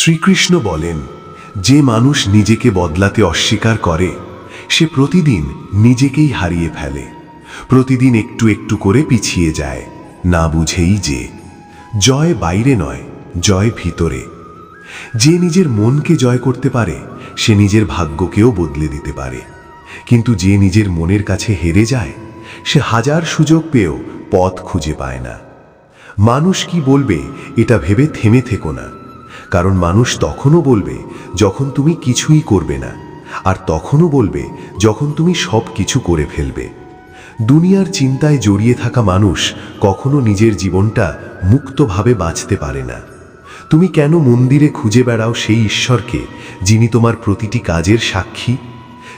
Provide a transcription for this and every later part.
শ্রীকৃষ্ণ বলেন, যে মানুষ নিজেকে বদলাতে অস্বীকার করে সে প্রতিদিন নিজেকেই হারিয়ে ফেলে, প্রতিদিন একটু একটু করে পিছিয়ে যায়, না বুঝেই যে জয় বাইরে নয়, জয় ভিতরে। যে নিজের মনকে জয় করতে পারে সে নিজের ভাগ্যকেও বদলে দিতে পারে, কিন্তু যে নিজের মনের কাছে হেরে যায় সে হাজার সুযোগ পেয়েও পথ খুঁজে পায় না। মানুষ কি বলবে এটা ভেবে থেমে থেকো না, কারণ মানুষ তখনও বলবে যখন তুমি কিছুই করবে না, আর তখনও বলবে যখন তুমি সব কিছু করে ফেলবে। দুনিয়ার চিন্তায় জড়িয়ে থাকা মানুষ কখনো নিজের জীবনটা মুক্তভাবে বাঁচতে পারে না। তুমি কেন মন্দিরে খুঁজে বেড়াও সেই ঈশ্বরকে যিনি তোমার প্রতিটি কাজের সাক্ষী?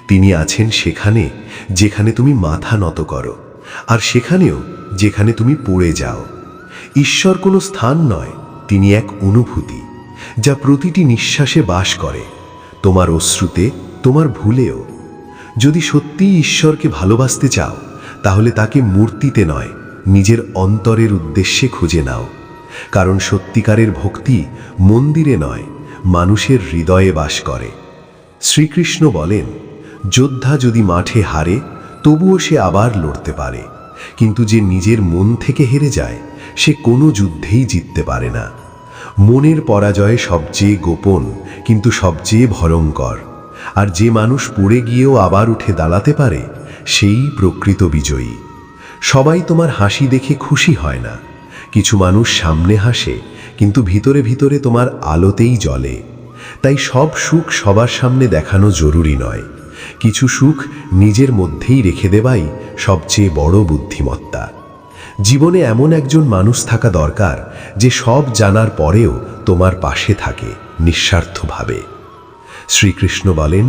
তিনি আছেন সেখানে যেখানে তুমি মাথা নত করো, আর সেখানেও যেখানে তুমি পড়ে যাও। ঈশ্বর কোনো স্থান নয়, তিনি এক অনুভূতি যা প্রতিটি নিঃশ্বাসে বাস করে, তোমার অশ্রুতে, তোমার ভুলেও। যদি সত্যিই ঈশ্বরকে ভালোবাসতে চাও তাহলে তাকে মূর্তিতে নয়, নিজের অন্তরের উদ্দেশ্যে খুঁজে নাও। কারণ সত্যিকারের ভক্তি মন্দিরে নয়, মানুষের হৃদয়ে বাস করে। শ্রীকৃষ্ণ বলেন, যোদ্ধা যদি মাঠে হারে তবুও সে আবার লড়তে পারে, কিন্তু যে নিজের মন থেকে হেরে যায় সে কোনো যুদ্ধেই জিততে পারে না। মনের পরাজয় সবচেয়ে গোপন কিন্তু সবচেয়ে ভয়ঙ্কর, আর যে মানুষ পড়ে গিয়েও আবার উঠে দাঁড়াতে পারে সেই প্রকৃত বিজয়ী। সবাই তোমার হাসি দেখে খুশি হয় না, কিছু মানুষ সামনে হাসে কিন্তু ভিতরে ভিতরে তোমার আলোতেই জ্বলে। তাই সব সুখ সবার সামনে দেখানো জরুরি নয়, কিছু সুখ নিজের মধ্যেই রেখে দেওয়াই সবচেয়ে বড় বুদ্ধিমত্তা। জীবনে এমন একজন মানুষ থাকা দরকার যে সব জানার পরেও তোমার পাশে থাকে নিঃস্বার্থভাবে। শ্রীকৃষ্ণ বলেন,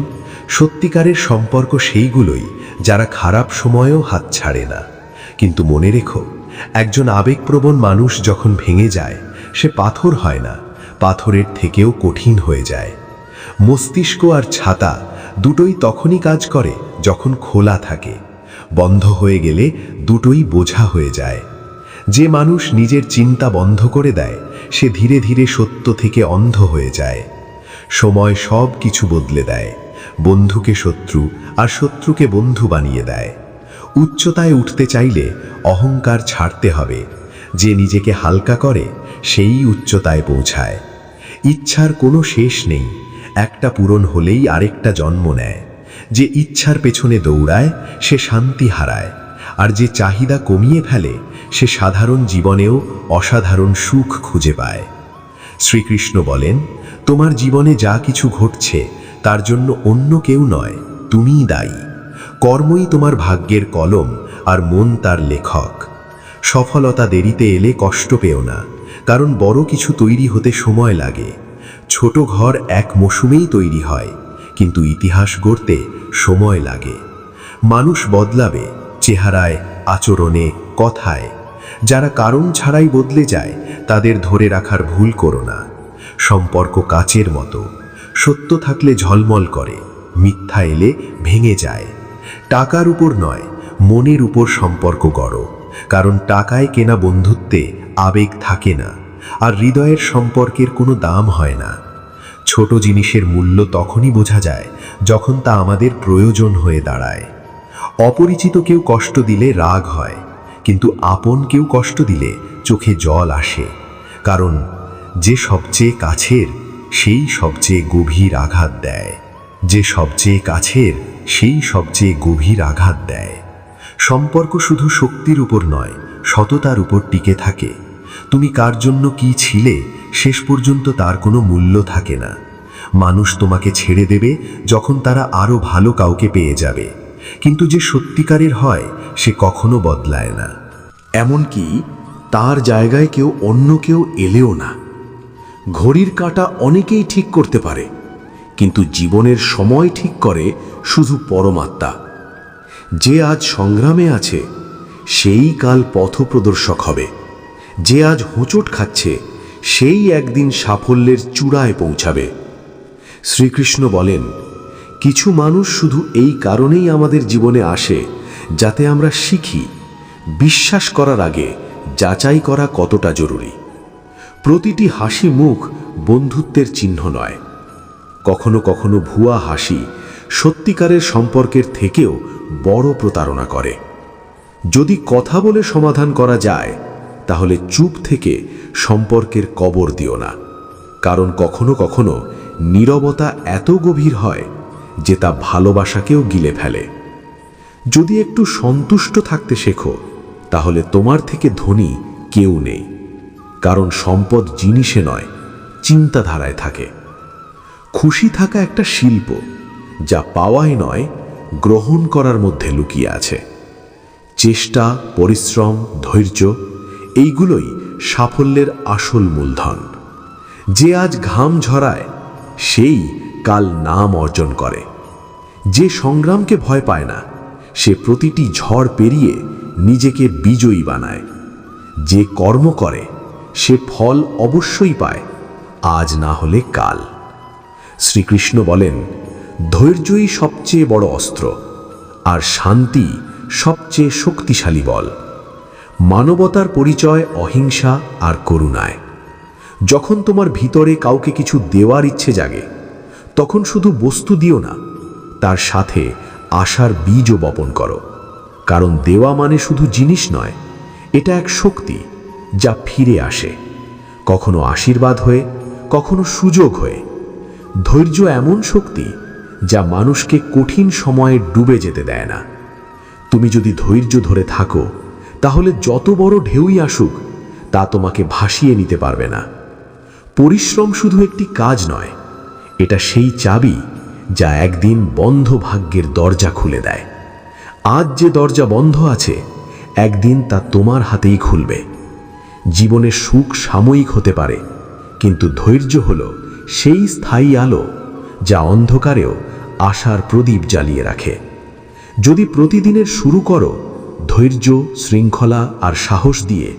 সত্যিকারের সম্পর্ক সেইগুলোই যারা খারাপ সময়েও হাত ছাড়ে না। কিন্তু মনে রেখো, একজন আবেগপ্রবণ মানুষ যখন ভেঙে যায় সে পাথর হয় না, পাথরের থেকেও কঠিন হয়ে যায়। মস্তিষ্ক আর ছাতা দুটোই তখনই কাজ করে যখন খোলা থাকে, বন্ধ হয়ে গেলে দুটোই বোঝা হয়ে যায়। যে মানুষ নিজের চিন্তা বন্ধ করে দেয় সে ধীরে ধীরে সত্য থেকে অন্ধ হয়ে যায়। সময় সব কিছু বদলে দেয়, বন্ধুকে শত্রু আর শত্রুকে বন্ধু বানিয়ে দেয়। উচ্চতায় উঠতে চাইলে অহংকার ছাড়তে হবে, যে নিজেকে হালকা করে সেই উচ্চতায় পৌঁছায়। ইচ্ছার কোনো শেষ নেই, একটা পূরণ হলেই আরেকটা জন্ম নেয়। যে ইচ্ছার পেছনে দৌড়ায় সে শান্তি হারায়, আর যে চাহিদা কমিয়ে ফেলে সে সাধারণ জীবনেও অসাধারণ সুখ খুঁজে পায়। শ্রীকৃষ্ণ বলেন, তোমার জীবনে যা কিছু ঘটছে তার জন্য অন্য কেউ নয়, তুমিই দায়ী। কর্মই তোমার ভাগ্যের কলম আর মন তার লেখক। সফলতা দেরিতে এলে কষ্ট পেও না, কারণ বড় কিছু তৈরি হতে সময় লাগে। ছোট ঘর এক মৌসুমেই তৈরি হয়, কিন্তু ইতিহাস গড়তে সময় লাগে। মানুষ বদলাবে চেহারায়, আচরণে, কথায়। যারা কারণ ছাড়াই বদলে যায় তাদের ধরে রাখার ভুল করো না। সম্পর্ক কাচের মতো, সত্য থাকলে ঝলমল করে, মিথ্যা এলে ভেঙে যায়। টাকার উপর নয়, মনের উপর সম্পর্ক গড়ো, কারণ টাকায় কেনা বন্ধুত্বে আবেগ থাকে না, আর হৃদয়ের সম্পর্কের কোনো দাম হয় না। ছোট জিনিসের মূল্য তখনই বোঝা যায় যখন তা আমাদের প্রয়োজন হয়ে দাঁড়ায়। অপরিচিত কেউ কষ্ট দিলে রাগ হয়, কিন্তু আপন কেউ কষ্ট দিলে চোখে জল আসে, কারণ যে সবচেয়ে কাছের সেই সবচেয়ে গভীর আঘাত দেয়। যে সবচেয়ে কাছের সেই সবচেয়ে গভীর আঘাত দেয়। সম্পর্ক শুধু শক্তির উপর নয়, সততার উপর টিকে থাকে। তুমি কার জন্য কি ছিলে শেষ পর্যন্ত তার কোনো মূল্য থাকে না। মানুষ তোমাকে ছেড়ে দেবে যখন তারা আরো ভালো কাউকে পেয়ে যাবে, কিন্তু যে সত্যিকারের হয় সে কখনো বদলায় না। এমনকি তার জায়গায় অন্য কেউ এলেও না। ঘড়ির কাঁটা অনেকেই ঠিক করতে পারে, কিন্তু জীবনের সময় ঠিক করে শুধু পরমাত্মা। যে আজ সংগ্রামে আছে সেই কাল পথপ্রদর্শক হবে। যে আজ হোঁচট খাচ্ছে সেই একদিন সাফল্যের চূড়ায় পৌঁছাবে। শ্রীকৃষ্ণ বলেন, কিছু মানুষ শুধু এই কারণেই আমাদের জীবনে আসে যাতে আমরা শিখি বিশ্বাস করার আগে যাচাই করা কতটা জরুরি। প্রতিটি হাসি মুখ বন্ধুত্বের চিহ্ন নয়। কখনো কখনো ভুয়া হাসি সত্যিকারের সম্পর্কের থেকেও বড় প্রতারণা করে। যদি কথা বলে সমাধান করা যায়, তাহলে চুপ থেকে সম্পর্কের কবর দিও না, কারণ কখনো কখনো নীরবতা এত গভীর হয় যে তা ভালোবাসাকেও গিলে ফেলে। যদি একটু সন্তুষ্ট থাকতে শেখো, তাহলে তোমার থেকে ধনী কেউ নেই, কারণ সম্পদ জিনিসে নয়, চিন্তাধারায় থাকে। খুশি থাকা একটা শিল্প, যা পাওয়াই নয়, গ্রহণ করার মধ্যে লুকিয়ে আছে। চেষ্টা, পরিশ্রম, ধৈর্য এইগুলোই সাফল্যের আসল মূলধন। যে আজ ঘাম ঝরায়, সেই কাল নাম অর্জন করে। যে সংগ্রামকে ভয় পায় না, সে প্রতিটি ঝড় পেরিয়ে নিজেকে বিজয়ী বানায়। যে কর্ম করে, সে ফল অবশ্যই পায়, আজ না হলে কাল। শ্রীকৃষ্ণ বলেন, ধৈর্যই সবচেয়ে বড় অস্ত্র, আর শান্তি সবচেয়ে শক্তিশালী বল। মানবতার পরিচয় অহিংসা আর করুণায়। যখন তোমার ভিতরে কাউকে কিছু দেওয়ার ইচ্ছে জাগে, তখন শুধু বস্তু দিও না, তার সাথে আশার বীজও বপন করো। কারণ দেওয়া মানে শুধু জিনিস নয়, এটা এক শক্তি যা ফিরে আসে, কখনো আশীর্বাদ হয়ে, কখনো সুযোগ হয়ে। ধৈর্য এমন শক্তি যা মানুষকে কঠিন সময়ে ডুবে যেতে দেয় না। তুমি যদি ধৈর্য ধরে থাকো, তাহলে যত বড় ঢেউই আসুক, তা তোমাকে ভাসিয়ে নিতে পারবে না। পরিশ্রম শুধু একটি কাজ নয়, এটা সেই চাবি যা একদিন বন্ধ ভাগ্যের দরজা খুলে দেয়। আজ যে দরজা বন্ধ আছে, একদিন তা তোমার হাতেই খুলবে। জীবনের সুখ সাময়িক হতে পারে, কিন্তু ধৈর্য হলো সেই স্থায়ী আলো যা অন্ধকারেও আশার প্রদীপ জ্বালিয়ে রাখে। যদি প্রতিদিনের শুরু করো ধৈর্য, শৃঙ্খলা আর সাহস দিয়ে,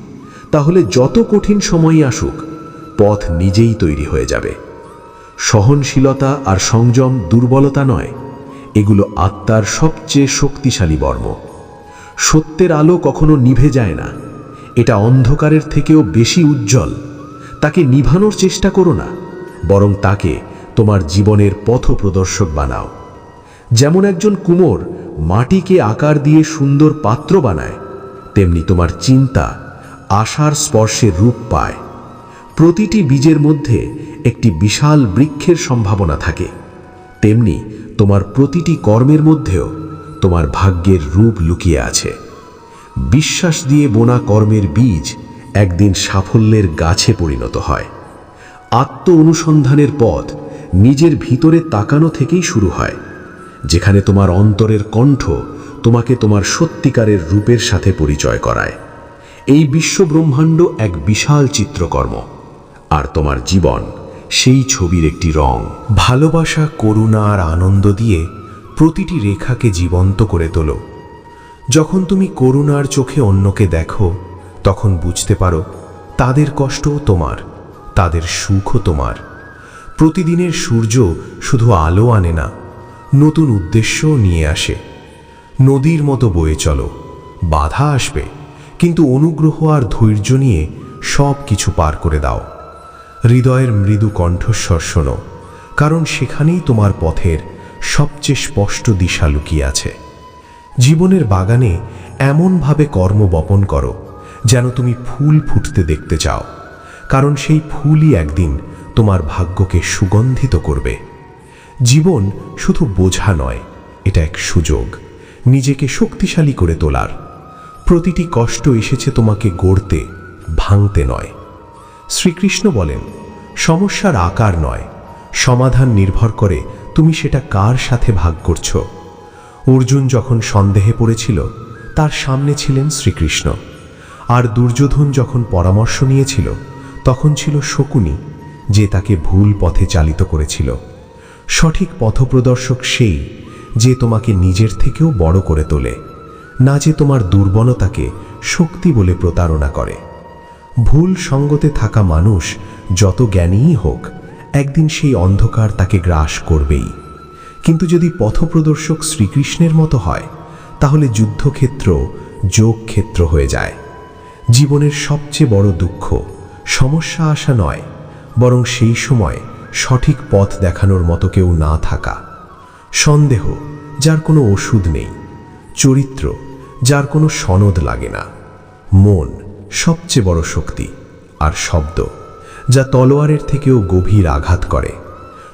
তাহলে যত কঠিন সময়ই আসুক, পথ নিজেই তৈরি হয়ে যাবে। সহনশীলতা আর সংযম দুর্বলতা নয়, এগুলো আত্মার সবচেয়ে শক্তিশালী বর্ম। সত্যের আলো কখনো নিভে যায় না, এটা অন্ধকারের থেকেও বেশি উজ্জ্বল। তাকে নিভানোর চেষ্টা করো না, বরং তাকে তোমার জীবনের পথপ্রদর্শক বানাও। যেমন একজন কুমোর মাটিকে আকার দিয়ে সুন্দর পাত্র বানায়, তেমনি তোমার চিন্তা আশার স্পর্শে রূপ পায়। প্রতিটি বীজের মধ্যে একটি বিশাল বৃক্ষের সম্ভাবনা থাকে, তেমনি তোমার প্রতিটি কর্মের মধ্যেও তোমার ভাগ্যের রূপ লুকিয়ে আছে। বিশ্বাস দিয়ে বোনা কর্মের বীজ একদিন সাফল্যের গাছে পরিণত হয়। আত্ম অনুসন্ধানের পথ নিজের ভিতরে তাকানো থেকেই শুরু হয়, যেখানে তোমার অন্তরের কণ্ঠ তোমাকে তোমার সত্যিকারের রূপের সাথে পরিচয় করায়। এই বিশ্বব্রহ্মাণ্ড এক বিশাল চিত্রকর্ম, আর তোমার জীবন সেই ছবির একটি রং। ভালোবাসা, করুণা আর আনন্দ দিয়ে প্রতিটি রেখাকে জীবন্ত করে তোলো। যখন তুমি করুণার চোখে অন্যকে দেখো, তখন বুঝতে পারো তাদের কষ্টও তোমার, তাদের সুখও তোমার। প্রতিদিনের সূর্য শুধু আলো আনে না, নতুন উদ্দেশ্যও নিয়ে আসে। নদীর মতো বয়ে চলো, বাধা আসবে, কিন্তু অনুগ্রহ আর ধৈর্য নিয়ে সব কিছু পার করে দাও। হৃদয়ের মৃদু কণ্ঠস্বর শোনো, কারণ সেখানেই তোমার পথের সবচেয়ে স্পষ্ট দিশা লুকিয়ে আছে। জীবনের বাগানে এমনভাবে কর্ম বপন করো যেন তুমি ফুল ফুটতে দেখতে চাও, কারণ সেই ফুলই একদিন তোমার ভাগ্যকে সুগন্ধিত করবে। জীবন শুধু বোঝা নয়, এটা এক সুযোগ নিজেকে শক্তিশালী করে তোলার। প্রতিটি কষ্ট এসেছে তোমাকে গড়তে, ভাঙতে নয়। শ্রীকৃষ্ণ বলেন, সমস্যার আকার নয়, সমাধান নির্ভর করে তুমি সেটা কার সাথে ভাগ করছো। অর্জুন যখন সন্দেহে পড়েছিল, তার সামনে ছিলেন শ্রীকৃষ্ণ। আর দুর্যোধন যখন পরামর্শ নিয়েছিল, তখন ছিল শকুনি, যে তাকে ভুল পথে চালিত করেছিল। সঠিক পথপ্রদর্শক সেই যে তোমাকে নিজের থেকেও বড় করে তোলে, না যে তোমার দুর্বলতাকে শক্তি বলে প্রতারণা করে। ভুল সঙ্গতে থাকা মানুষ যত জ্ঞানীই হোক, একদিন সেই অন্ধকার তাকে গ্রাস করবেই। কিন্তু যদি পথপ্রদর্শক শ্রীকৃষ্ণের মতো হয়, তাহলে যুদ্ধক্ষেত্র যোগক্ষেত্র হয়ে যায়। জীবনের সবচেয়ে বড় দুঃখ সমস্যা আসা নয়, বরং সেই সময় সঠিক পথ দেখানোর মতো কেউ না থাকা। সন্দেহ, যার কোনো ওষুধ নেই। চরিত্র, যার কোনো সনদ লাগে না। মন, সবচেয়ে বড় শক্তি। আর শব্দ, যা তলোয়ারের থেকেও গভীর আঘাত করে।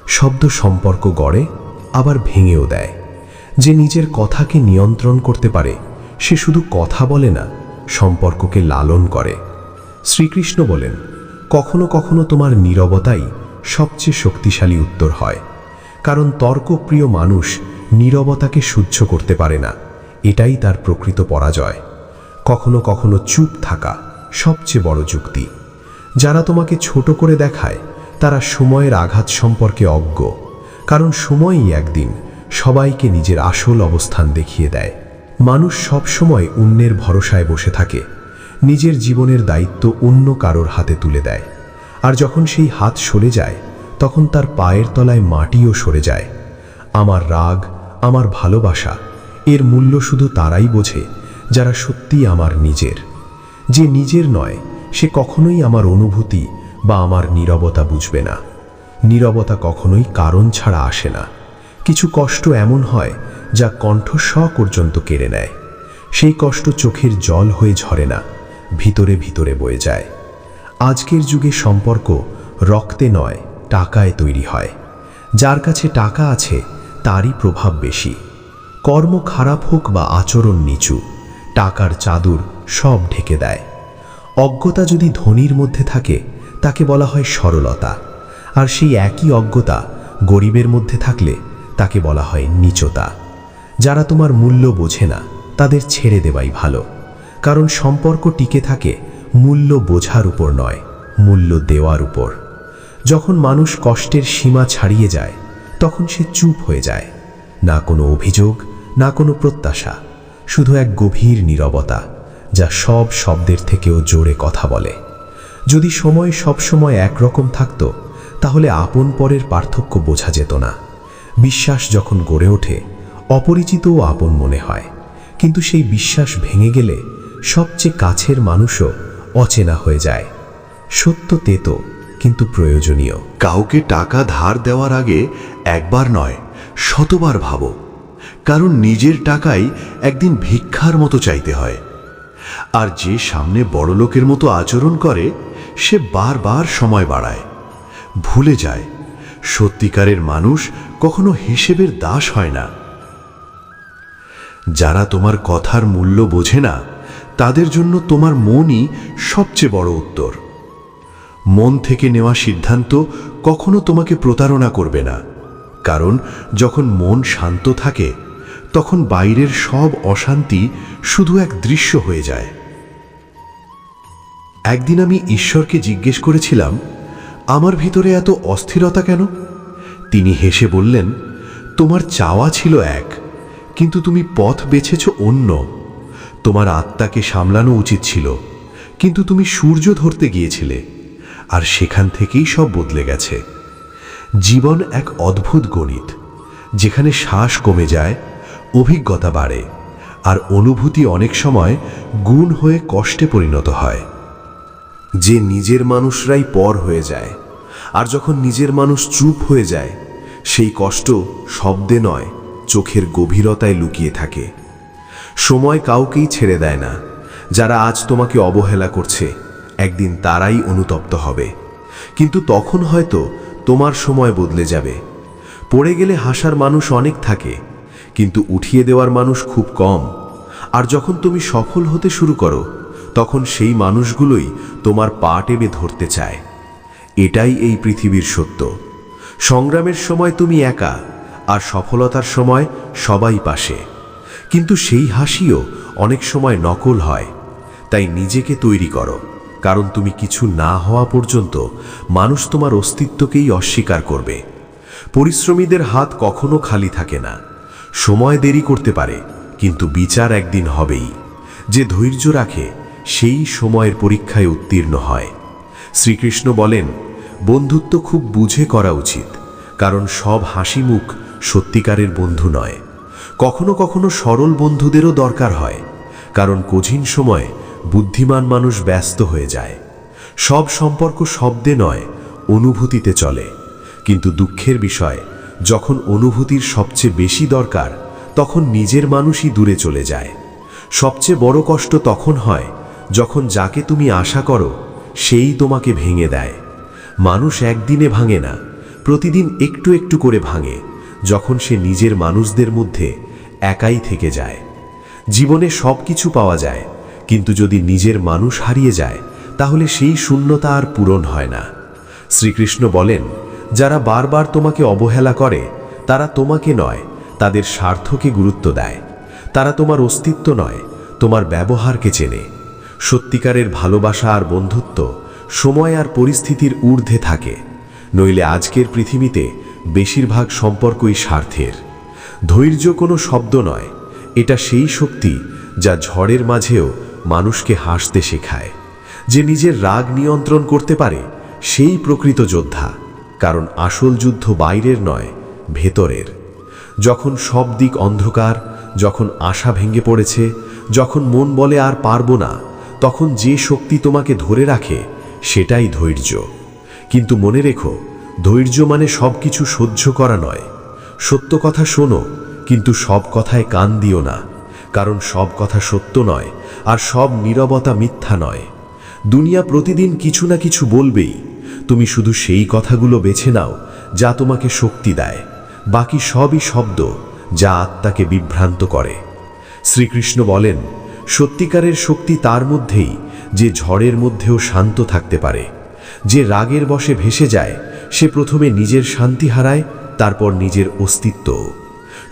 শব্দ সম্পর্ক গড়ে, আবার ভেঙেও দেয়। যে নিজের কথাকে নিয়ন্ত্রণ করতে পারে, সে শুধু কথা বলে না, সম্পর্ককে লালন করে। শ্রীকৃষ্ণ বলেন, কখনো কখনো তোমার নীরবতাই সবচেয়ে শক্তিশালী উত্তর হয়। কারণ তর্কপ্রিয় মানুষ নীরবতাকে সহ্য করতে পারে না, এটাই তার প্রকৃত পরাজয়। কখনো কখনো চুপ থাকা সবচেয়ে বড় যুক্তি। যারা তোমাকে ছোট করে দেখায়, তারা সময়ের আঘাত সম্পর্কে অজ্ঞ। কারণ সময়ই একদিন সবাইকে নিজের আসল অবস্থান দেখিয়ে দেয়। মানুষ সব সময় অন্যের ভরসায় বসে থাকে, নিজের জীবনের দায়িত্ব অন্য কারোর হাতে তুলে দেয়। আর যখন সেই হাত সরে যায়, তখন তার পায়ের তলায় মাটিও সরে যায়। আমার রাগ, আমার ভালোবাসা, এর মূল্য শুধু তারাই বোঝে যারা সত্যিই আমার নিজের। যে নিজের নয়, সে কখনোই আমার অনুভূতি বা আমার নীরবতা বুঝবে না। নীরবতা কখনোই কারণ ছাড়া আসে না। কিছু কষ্ট এমন হয় যা কণ্ঠস্বর পর্যন্ত কেড়ে নেয়। সেই কষ্ট চোখের জল হয়ে ঝরে না, ভিতরে ভিতরে বয়ে যায়। আজকের যুগে সম্পর্ক রক্তে নয়, টাকায় তৈরি হয়। যার কাছে টাকা আছে, তারই প্রভাব বেশি। কর্ম খারাপ হোক বা আচরণ নিচু, টাকার চাদর সব ঢেকে দেয়। অজ্ঞতা যদি ধনীর মধ্যে থাকে, তাকে বলা হয় সরলতা। আর সেই একই অজ্ঞতা গরিবের মধ্যে থাকলে তাকে বলা হয় নীচতা। যারা তোমার মূল্য বোঝে না, তাদের ছেড়ে দেওয়াই ভালো। কারণ সম্পর্ক টিকে থাকে মূল্য বোঝার উপর নয়, মূল্য দেওয়ার উপর। যখন মানুষ কষ্টের সীমা ছাড়িয়ে যায়, তখন সে চুপ হয়ে যায়। না কোনো অভিযোগ, না কোনো প্রত্যাশা, শুধু এক গভীর নীরবতা, যা সব শব্দের থেকেও জোরে কথা বলে। যদি সময় সবসময় একরকম থাকতো, তাহলে আপন পরের পার্থক্য বোঝা যেত না। বিশ্বাস যখন গড়ে ওঠে, অপরিচিতও আপন মনে হয়। কিন্তু সেই বিশ্বাস ভেঙে গেলে সবচেয়ে কাছের মানুষও অচেনা হয়ে যায়। সত্য তেতো, কিন্তু প্রয়োজনীয়। কাউকে টাকা ধার দেওয়ার আগে একবার নয়, শতবার ভাবো। কারণ নিজের টাকাই একদিন ভিক্ষার মতো চাইতে হয়। আর যে সামনে বড়লোকের মতো আচরণ করে, সে বারবার সময় বাড়ায়। ভুলে যায়, সত্যিকারের মানুষ কখনো হিসেবের দাস হয় না। যারা তোমার কথার মূল্য বোঝে না, তাদের জন্য তোমার মনই সবচেয়ে বড় উত্তর। মন থেকে নেওয়া সিদ্ধান্ত কখনো তোমাকে প্রতারণা করবে না। কারণ যখন মন শান্ত থাকে, তখন বাইরের সব অশান্তি শুধু এক দৃশ্য হয়ে যায়। একদিন আমি ঈশ্বরকে জিজ্ঞেস করেছিলাম, আমার ভিতরে এত অস্থিরতা কেন? তিনি হেসে বললেন, তোমার চাওয়া ছিল এক, কিন্তু তুমি পথ বেছেছ অন্য। তোমার আত্মাকে সামলানো উচিত ছিল, কিন্তু তুমি সূর্য ধরতে গিয়েছিলে। আর সেখান থেকেই সব বদলে গেছে। জীবন এক অদ্ভুত গণিত, যেখানে শ্বাস কমে যায়, অভিজ্ঞতা বাড়ে, আর অনুভূতি অনেক সময় গুণ হয়ে কষ্টে পরিণত হয়। যে নিজের মানুষরাই পর হয়ে যায়, আর যখন নিজের মানুষ চুপ হয়ে যায়, সেই কষ্ট শব্দে নয়, চোখের গভীরতায় লুকিয়ে থাকে। সময় কাউকেই ছেড়ে দেয় না। যারা আজ তোমাকে অবহেলা করছে, একদিন তারাই অনুতপ্ত হবে। কিন্তু তখন হয়তো তোমার সময় বদলে যাবে। পড়ে গেলে হাসার মানুষ অনেক থাকে, কিন্তু উঠিয়ে দেওয়ার মানুষ খুব কম। আর যখন তুমি সফল হতে শুরু করো, তখন সেই মানুষগুলোই তোমার পা টেনে ধরতে চায়। এটাই এই পৃথিবীর সত্য। সংগ্রামের সময় তুমি একা, আর সফলতার সময় সবাই পাশে। কিন্তু সেই হাসিও অনেক সময় নকল হয়। তাই নিজেকে তৈরি করো, কারণ তুমি কিছু না হওয়া পর্যন্ত মানুষ তোমার অস্তিত্বকেই অস্বীকার করবে। পরিশ্রমীদের হাত কখনো খালি থাকে না। সময় দেরি করতে পারে, কিন্তু বিচার একদিন হবেই। যে ধৈর্য রাখে, সেই সময়ের পরীক্ষায় উত্তীর্ণ হয়। শ্রীকৃষ্ণ বলেন, বন্ধুত্ব খুব বুঝে করা উচিত, কারণ সব হাসি মুখ সত্যিকারের বন্ধু নয়। কখনো কখনো সরল বন্ধুদেরও দরকার হয়, কারণ কঠিন সময়ে বুদ্ধিমান মানুষ ব্যস্ত হয়ে যায়। সব সম্পর্ক শব্দে নয়, অনুভূতিতে চলে, কিন্তু দুঃখের বিষয়, যখন অনুভূতির সবচেয়ে বেশি দরকার তখন নিজের মানুষই দূরে চলে যায়। সবচেয়ে বড় কষ্ট তখন হয় যখন যাকে তুমি আশা করো সেই তোমাকে ভেঙে দেয়। মানুষ একদিনে ভাঙে না, প্রতিদিন একটু একটু করে ভাঙে, যখন সে নিজের মানুষদের মধ্যে একাই থেকে যায়। জীবনে সব কিছু পাওয়া যায়, কিন্তু যদি নিজের মানুষ হারিয়ে যায় তাহলে সেই শূন্যতা আর পূরণ হয় না। শ্রীকৃষ্ণ বলেন, যারা বারবার তোমাকে অবহেলা করে তারা তোমাকে নয়, তাদের স্বার্থকে গুরুত্ব দেয়। তারা তোমার অস্তিত্ব নয়, তোমার ব্যবহারকে চেনে। সত্যিকারের ভালোবাসা আর বন্ধুত্ব সময় আর পরিস্থিতির ঊর্ধ্বে থাকে, নইলে আজকের পৃথিবীতে বেশিরভাগ সম্পর্কই স্বার্থের। ধৈর্য কোনো শব্দ নয়, এটা সেই শক্তি যা ঝড়ের মাঝেও মানুষকে হাসতে শেখায়। যে নিজের রাগ নিয়ন্ত্রণ করতে পারে সেই প্রকৃত যোদ্ধা, কারণ আসল যুদ্ধ বাইরের নয়, ভেতরের। যখন সব দিক অন্ধকার, যখন আশা ভেঙে পড়েছে, যখন মন বলে আর পারবো না, তখন যে শক্তি তোমাকে ধরে রাখে সেটাই ধৈর্য। কিন্তু মনে রেখো, ধৈর্য মানে সব কিছু সহ্য করা নয়। সত্য কথা শোনো, কিন্তু সব কথায় কান দিও না, কারণ সব কথা সত্য নয় আর সব নীরবতা মিথ্যা নয়। দুনিয়া প্রতিদিন কিছু না কিছু বলবেই, তুমি শুধু সেই কথাগুলো বেছে নাও যা তোমাকে শক্তি দেয়। বাকি সবই শব্দ যা আত্মাকে বিভ্রান্ত করে। শ্রীকৃষ্ণ বলেন, সত্যিকারের শক্তি তার মধ্যেই যে ঝড়ের মধ্যেও শান্ত থাকতে পারে। যে রাগের বশে ভেসে যায় সে প্রথমে নিজের শান্তি হারায়, তারপর নিজের অস্তিত্ব।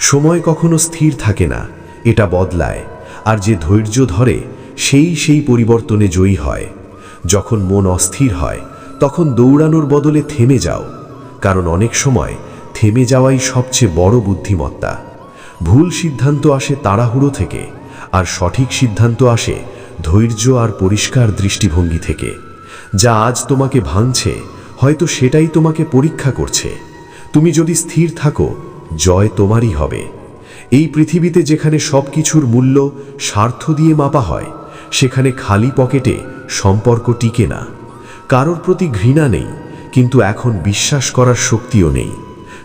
সময় কখনো স্থির থাকে না, এটা বদলায়, আর যে ধৈর্য ধরে সেই পরিবর্তনে জয়ী হয়। যখন মন অস্থির হয় তখন দৌড়ানোর বদলে থেমে যাও, কারণ অনেক সময় থেমে যাওয়াই সবচেয়ে বড় বুদ্ধিমত্তা। ভুল সিদ্ধান্ত আসে তাড়াহুড়ো থেকে, আর সঠিক সিদ্ধান্ত আসে ধৈর্য আর পরিষ্কার দৃষ্টিভঙ্গি থেকে। যা আজ তোমাকে ভাঙছে হয়তো সেটাই তোমাকে পরীক্ষা করছে। তুমি যদি স্থির থাকো, জয় তোমারই হবে। এই পৃথিবীতে যেখানে সব কিছুর মূল্য স্বার্থ দিয়ে মাপা হয়, সেখানে খালি পকেটে সম্পর্ক টিকে না। কারোর প্রতি ঘৃণা নেই, কিন্তু এখন বিশ্বাস করার শক্তিও নেই,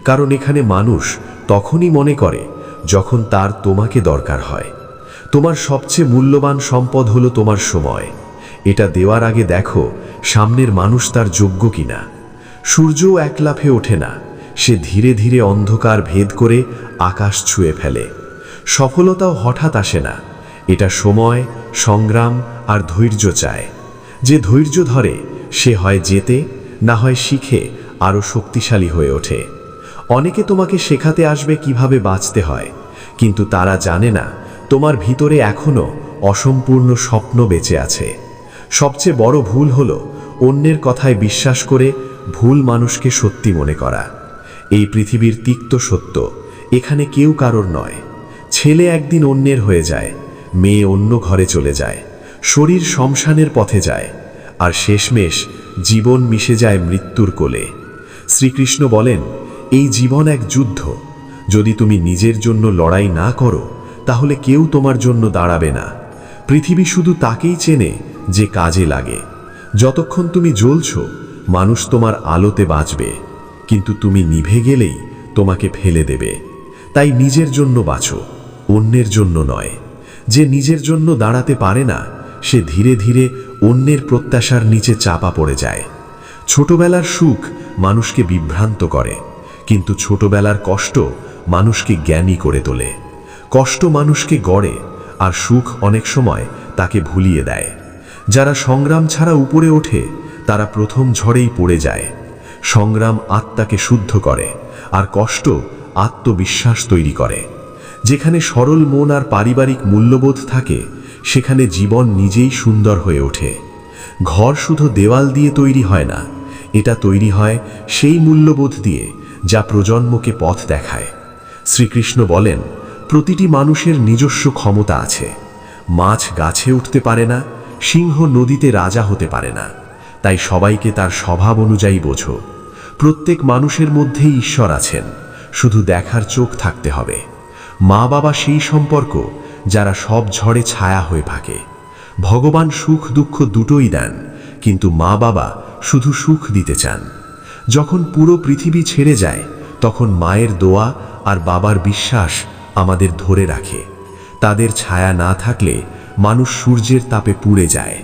কারণ এখানে মানুষ তখনই মনে করে যখন তার তোমাকে দরকার হয়। তোমার সবচেয়ে মূল্যবান সম্পদ হলো তোমার সময়। এটা দেওয়ার আগে দেখো সামনের মানুষ তার যোগ্য কিনা। সূর্যও এক লাফে ওঠে না, সে ধীরে ধীরে অন্ধকার ভেদ করে আকাশ ছুঁয়ে ফেলে। সফলতাও হঠাৎ আসে না, এটা সময়, সংগ্রাম আর ধৈর্য চায়। যে ধৈর্য ধরে সে হয় জেতে, না হয় শিখে আরও শক্তিশালী হয়ে ওঠে। অনেকে তোমাকে শেখাতে আসবে কিভাবে বাঁচতে হয়, কিন্তু তারা জানে না তোমার ভিতরে এখনো অসম্পূর্ণ স্বপ্ন বেঁচে আছে। সবচেয়ে বড় ভুল হলো অন্যের কথায় বিশ্বাস করে ভুল মানুষকে সত্যি মনে করা। এই পৃথিবীর তিক্ত সত্য, এখানে কেউ কারোর নয়। ছেলে একদিন অন্যের হয়ে যায়, মেয়ে অন্য ঘরে চলে যায়, শরীর শ্মশানের পথে যায়, আর শেষমেশ জীবন মিশে যায় মৃত্যুর কোলে। শ্রীকৃষ্ণ বলেন, এই জীবন এক যুদ্ধ। যদি তুমি নিজের জন্য লড়াই না করো তাহলে কেউ তোমার জন্য দাঁড়াবে না। পৃথিবী শুধু তাকেই চেনে যে কাজে লাগে। যতক্ষণ তুমি জ্বলছ, মানুষ তোমার আলোতে বাঁচবে, কিন্তু তুমি নিভে গেলেই তোমাকে ফেলে দেবে। তাই নিজের জন্য বাঁচো, অন্যের জন্য নয়। যে নিজের জন্য দাঁড়াতে পারে না সে ধীরে ধীরে অন্যের প্রত্যাশার নিচে চাপা পড়ে যায়। ছোটবেলার সুখ মানুষকে বিভ্রান্ত করে, কিন্তু ছোটবেলার কষ্ট মানুষকে জ্ঞানী করে তোলে। কষ্ট মানুষকে গড়ে, আর সুখ অনেক সময় তাকে ভুলিয়ে দেয়। যারা সংগ্রাম ছাড়া উপরে ওঠে তারা প্রথম ঝড়েই পড়ে যায়। সংগ্রাম আত্মাকে শুদ্ধ করে, আর কষ্ট আত্মবিশ্বাস তৈরি করে। যেখানে সরল মন আর পারিবারিক মূল্যবোধ থাকে সেখানে জীবন নিজেই সুন্দর হয়ে ওঠে। ঘর শুধু দেওয়াল দিয়ে তৈরি হয় না, এটা তৈরি হয় সেই মূল্যবোধ দিয়ে যা প্রজন্মকে পথ দেখায়। শ্রীকৃষ্ণ বলেন, প্রতিটি মানুষের নিজস্ব ক্ষমতা আছে। মাছ গাছে উঠতে পারে না, সিংহ নদীতে রাজা হতে পারে না। তাই সবাইকে তার স্বভাব অনুযায়ী বোঝো। প্রত্যেক মানুষের মধ্যেই ঈশ্বর আছেন, শুধু দেখার চোখ থাকতে হবে। মা বাবা সেই সম্পর্ক যারা সব ঝড়ে ছায়া হয়ে থাকে। ভগবান সুখ দুঃখ দুটোই দেন, কিন্তু মা বাবা শুধু সুখ দিতে চান। যখন পুরো পৃথিবী ছেড়ে যায় তখন মায়ের দোয়া আর বাবার বিশ্বাস আমাদের ধরে রাখে। তাদের ছায়া না থাকলে মানুষ সূর্যের তাপে পুড়ে যায়।